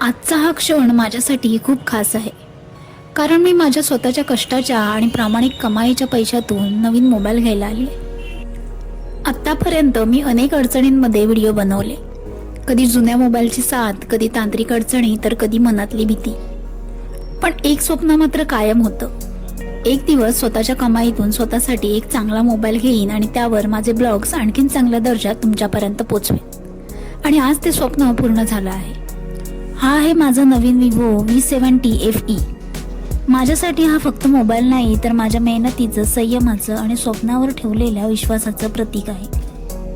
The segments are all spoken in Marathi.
आजचा हा क्षण माझ्यासाठी खूप खास आहे, कारण मी माझ्या स्वतःच्या कष्टाच्या आणि प्रामाणिक कमाईच्या पैशातून नवीन मोबाईल घ्यायला आली. आत्तापर्यंत मी अनेक अडचणींमध्ये व्हिडिओ बनवले. कधी जुन्या मोबाईलची साथ, कधी तांत्रिक अडचणी, तर कधी मनातली भीती. पण एक स्वप्न मात्र कायम होतं. एक दिवस स्वतःच्या कमाईतून स्वतःसाठी एक चांगला मोबाईल घेईन आणि त्यावर माझे ब्लॉग्स आणखीन चांगल्या दर्जात तुमच्यापर्यंत पोचवेन. आणि आज ते स्वप्न पूर्ण झालं आहे. हा आहे माझा नवीन विवो V70 FE. माझ्यासाठी हा फक्त मोबाईल नाही, तर माझ्या मेहनतीचं, संयमाचं आणि स्वप्नावर ठेवलेल्या विश्वासाचं प्रतीक आहे.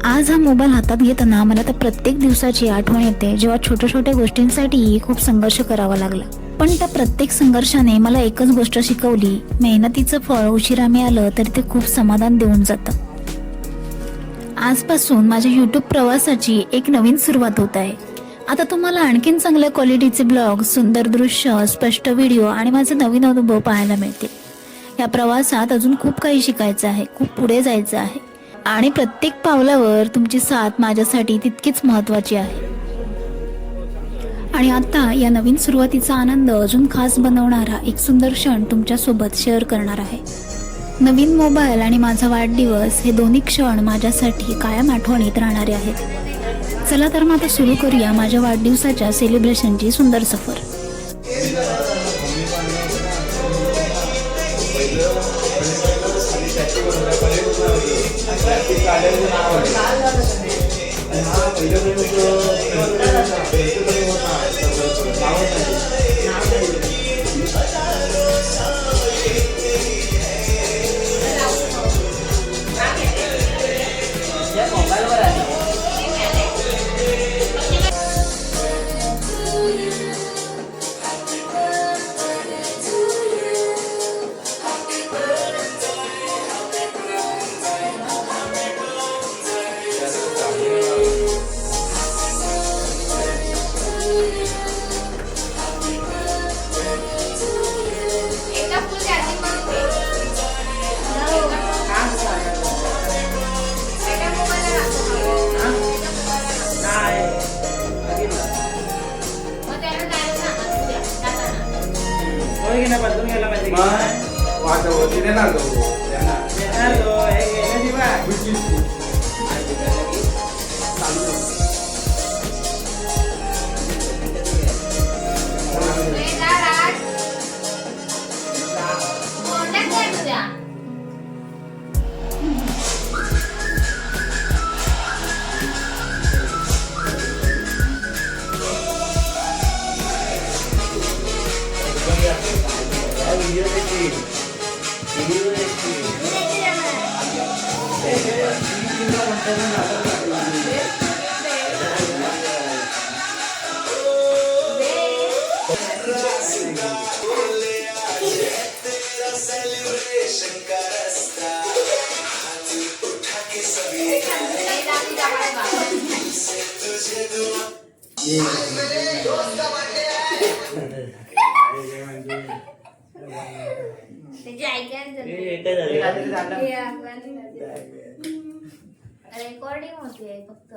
आज हा मोबाईल हातात घेताना मला त्या प्रत्येक दिवसाची आठवण येते, जेव्हा छोट्या छोट्या गोष्टींसाठीही खूप संघर्ष करावा लागला. पण त्या प्रत्येक संघर्षाने मला एकच गोष्ट शिकवली: मेहनतीचं फळ उशिरा मिळालं तरी ते खूप समाधान देऊन जातं. आजपासून माझ्या YouTube प्रवासाची एक नवीन सुरुवात होत आहे. आता तुम्हाला आणखीन चांगल्या क्वालिटीचे ब्लॉग, सुंदर दृश्य, स्पष्ट व्हिडिओ आणि माझे नवीन अनुभव पाहायला मिळतील. या प्रवासात अजून खूप काही शिकायचं आहे, खूप पुढे जायचं आहे आणि प्रत्येक पावलावर तुमची साथ माझ्यासाठी तितकीच महत्त्वाची आहे. आणि आता या नवीन सुरुवातीचा आनंद अजून खास बनवणारा एक सुंदर क्षण तुमच्यासोबत शेअर करणार आहे. नवीन मोबाईल आणि माझा वाढदिवस हे दोन्ही क्षण माझ्यासाठी कायम आठवणीत राहणारे आहेत. चला तर मग आता सुरू करूया माझ्या वाढदिवसाच्या सेलिब्रेशनची सुंदर सफर. रेकॉर्डिंग होते फक्त.